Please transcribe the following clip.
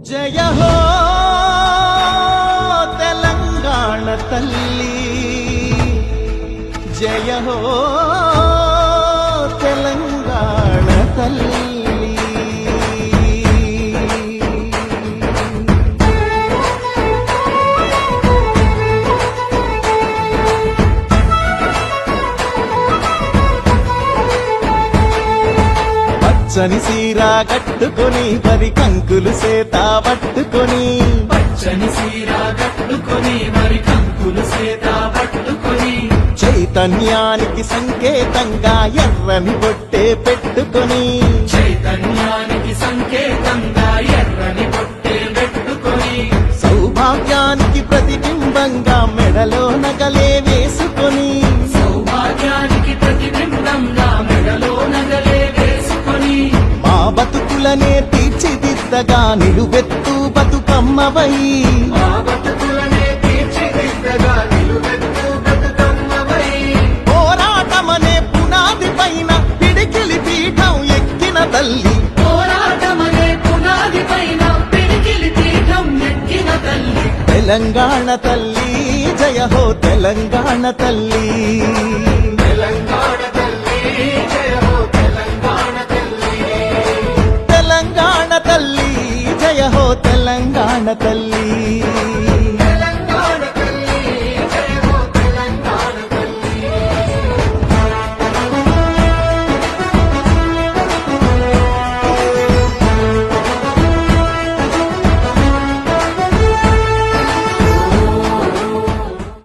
జయ హో తెలంగాణ తల్లి, జయ హో తెలంగాణ తల్లి. పచ్చని సీర కట్టుకొని వరి కంకులు సేత పట్టుకొని, పచ్చని సీర కట్టుకొని వరి కంకులు సేత పట్టుకొని, చైతన్యానికి సంకేతంగా ఎర్రని బొట్టే పెట్టుకొని, చైతన్యానికి సంకేతంగా ఎర్రని బొట్టే పెట్టుకొని, సౌభాగ్యానికి ప్రతిబింబంగా మెడలో నగలే వేసుకొని, సౌభాగ్యానికి ప్రతిబింబంగా మెడలో నగలే వేసుకొని, మా బతుకులనే తీర్చిదిద్దగా నిలువెత్తు బతుకమ్మవై, మా బతుకులనే తీర్చిదిద్దగా నిలువెత్తు బతుకమ్మవై, పోరాటమనే పునాది పైన పిడికిలి పీఠం ఎక్కిన తల్లి, పోరాటమనే పునాది పైన పిడికిలి పీఠం ఎక్కిన తల్లి, తెలంగాణ తల్లి, జయ హో తెలంగాణ తల్లి. తెలంగాణ